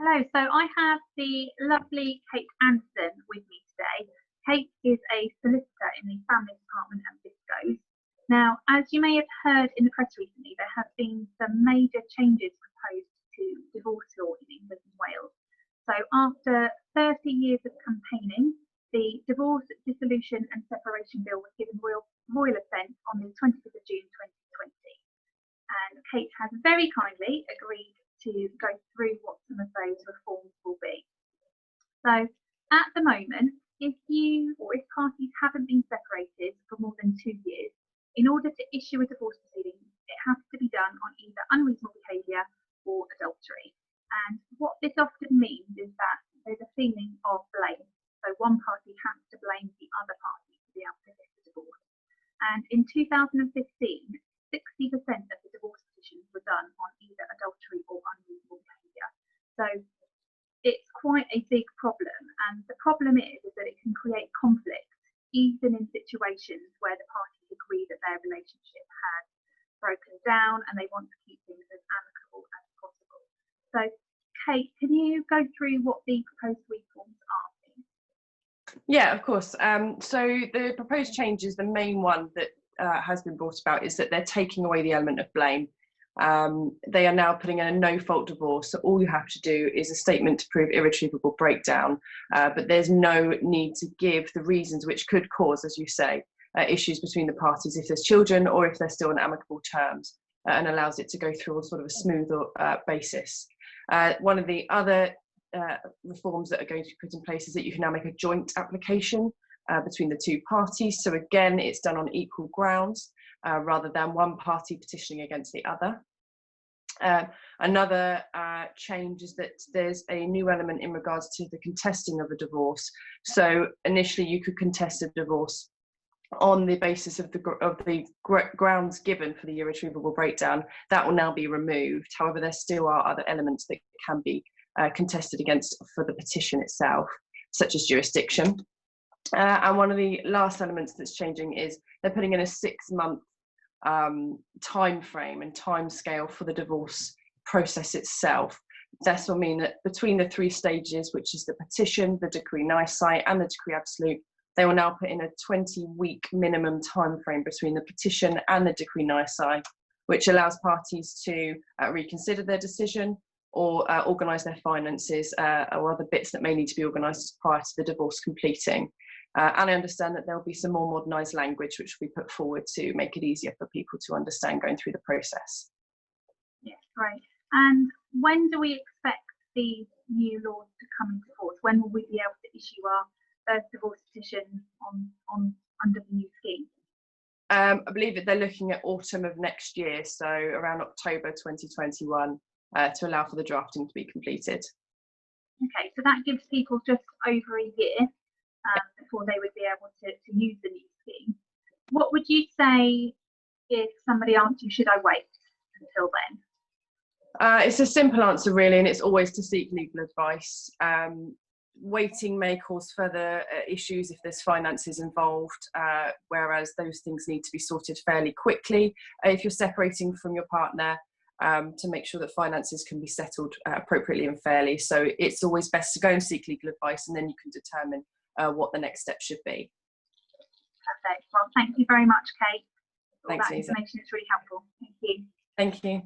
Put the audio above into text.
Hello, so I have the lovely Kate Anderson with me today. Kate is a solicitor in the Family Department at Biscoes. Now, as you may have heard in the press recently, there have been some major changes proposed to divorce law in England and Wales. So after 30 years of campaigning, the Divorce, Dissolution and Separation Bill was given royal assent on the 25th of June 2020. And Kate has very kindly agreed to go through what some of those reforms will be. So at the moment, if parties haven't been separated for more than 2 years, in order to issue a divorce proceeding, it has to be done on either unreasonable behaviour or adultery. And what this often means is that there's a feeling of blame. So one party has to blame the other party to be able to get the divorce. And in 2015, 60% of the divorce petitions were done on either adultery or unreasonable behaviour. So it's quite a big problem, and the problem is that it can create conflict even in situations where the parties agree that their relationship has broken down and they want to keep things as amicable as possible. So Kate, can you go through what the proposed reforms are, please? Yeah, of course. So the proposed changes, the main one that has been brought about is that they're taking away the element of blame. They are now putting in a no-fault divorce, so all you have to do is a statement to prove irretrievable breakdown, but there's no need to give the reasons which could cause, as you say, issues between the parties if there's children or if they're still on amicable terms, and allows it to go through a sort of a smoother basis. One of the other reforms that are going to be put in place is that you can now make a joint application between the two parties. So again, it's done on equal grounds rather than one party petitioning against the other. Another change is that there's a new element in regards to the contesting of a divorce. So initially you could contest a divorce on the basis of the grounds given for the irretrievable breakdown. That will now be removed. However, there still are other elements that can be contested against for the petition itself, such as jurisdiction. And one of the last elements that's changing is they're putting in a 6-month time frame and time scale for the divorce process itself. This will mean that between the 3 stages, which is the petition, the decree nisi and the decree absolute, they will now put in a 20-week minimum time frame between the petition and the decree nisi, which allows parties to reconsider their decision or organise their finances or other bits that may need to be organised prior to the divorce completing. And I understand that there will be some more modernised language which will be put forward to make it easier for people to understand going through the process. Yes, great. And when do we expect these new laws to come into force? When will we be able to issue our first divorce petition under the new scheme? I believe that they're looking at autumn of next year, so around October 2021, to allow for the drafting to be completed. Okay, so that gives people just over a year before they would be able to use the new scheme. What would you say if somebody asked you, should I wait until then? It's a simple answer really, and it's always to seek legal advice. Waiting may cause further issues if there's finances involved, whereas those things need to be sorted fairly quickly if you're separating from your partner, to make sure that finances can be settled appropriately and fairly. So it's always best to go and seek legal advice, and then you can determine what the next step should be. Perfect. Well, thank you very much, Kate. Thanks, all that Lisa. information is really helpful. Thank you. Thank you.